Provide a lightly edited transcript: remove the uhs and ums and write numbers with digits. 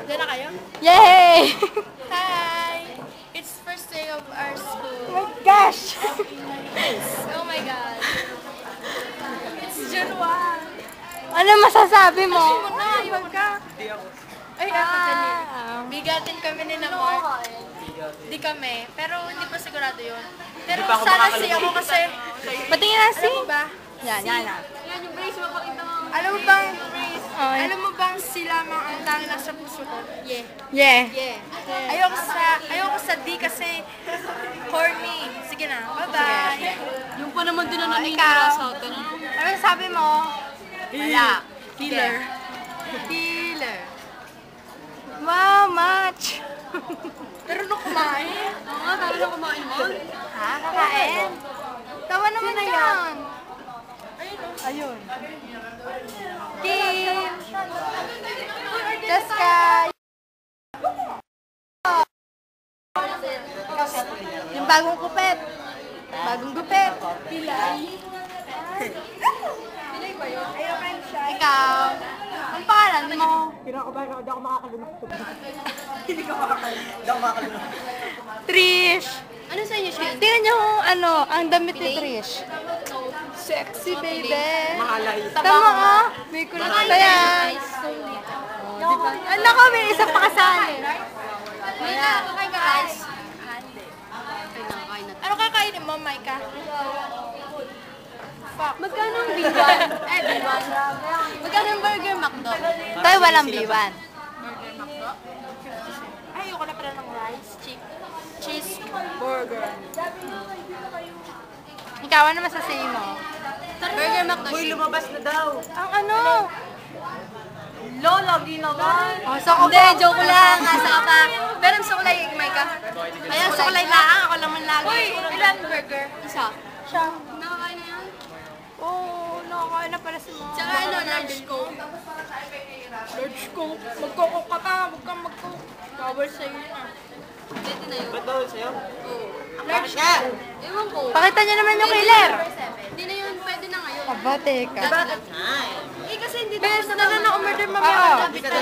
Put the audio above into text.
Diyan na kayo? Yay! Hi! It's first day of our school. Oh my gosh! Oh my God. It's June 1. Ano masasabi mo? Iwag ka. Ay, bigatin kami ni Namor. Di kami. Pero hindi pa sigurado yun. Pero sana si ako kasi... Patingin na si? Alam mo ba? Yan. Yan yung brace, mapakita mo. Alam mo bang, alam mo bang sila mga ang tanging nasa puso ko? Yeah. Yeah. Ayoko sa D kasi corny. Sige na, bye-bye. Yung pa naman din na Ikaw. sa atin. Ano sabi mo? Wala. Killer. Killer. Wow, much! Pero nung kumain. Oo nga, tayo na kumain mo. Ha? Kakain? Tawa naman na yan. Ayun. Kim! Jessica! Yung bagong kupet. Bagong gupet. Pilay. Ikaw. Ang pangalan mo? Kinakabahan ako, di ako makakalunok. Trish. Ano sa inyo, Shane? Tingnan niyo kung ano, ang damit ni Trish. Sexy, baby. Mahalay. Tama ka? May kulot pa yan. Diba? Ano ko, may isa pa kasali. Ayan. Guys. Ano kakainin mo, Maika? Magkano ang B1? B1. Magkano ang Burger McDo? Tayo walang B1. Burger McDo? Ay, ayoko na pala ng rice. Cheese burger. Ikaw, ano masasabi mo? Burger McDo. Uy, lumabas na daw. Ang ano? Lagi naman. Oh, so ako Hindi, joke lang. Nasa ka pa. Pero ang sukulay, Micah. Ayan, sukulay lang. Ako naman lagi. Uy, ilan burger? Isa. siya. Nakakain na yan. Oo, nakakain na pala si Mom. Tsaka ano, large coke. Large coke. Magkoko ka pa. Huwag kang magkoko. Bawal sa'yo yun ah. Pwede na yun. Ba't bawal sa'yo? Oo. Bakit nga? Ewan ko. Pakita niyo naman yung killer. Hindi na yun, pwede na ngayon. Aba, teka. Eh kasi hindi Bes, na umorder Oo. mamaya. Pero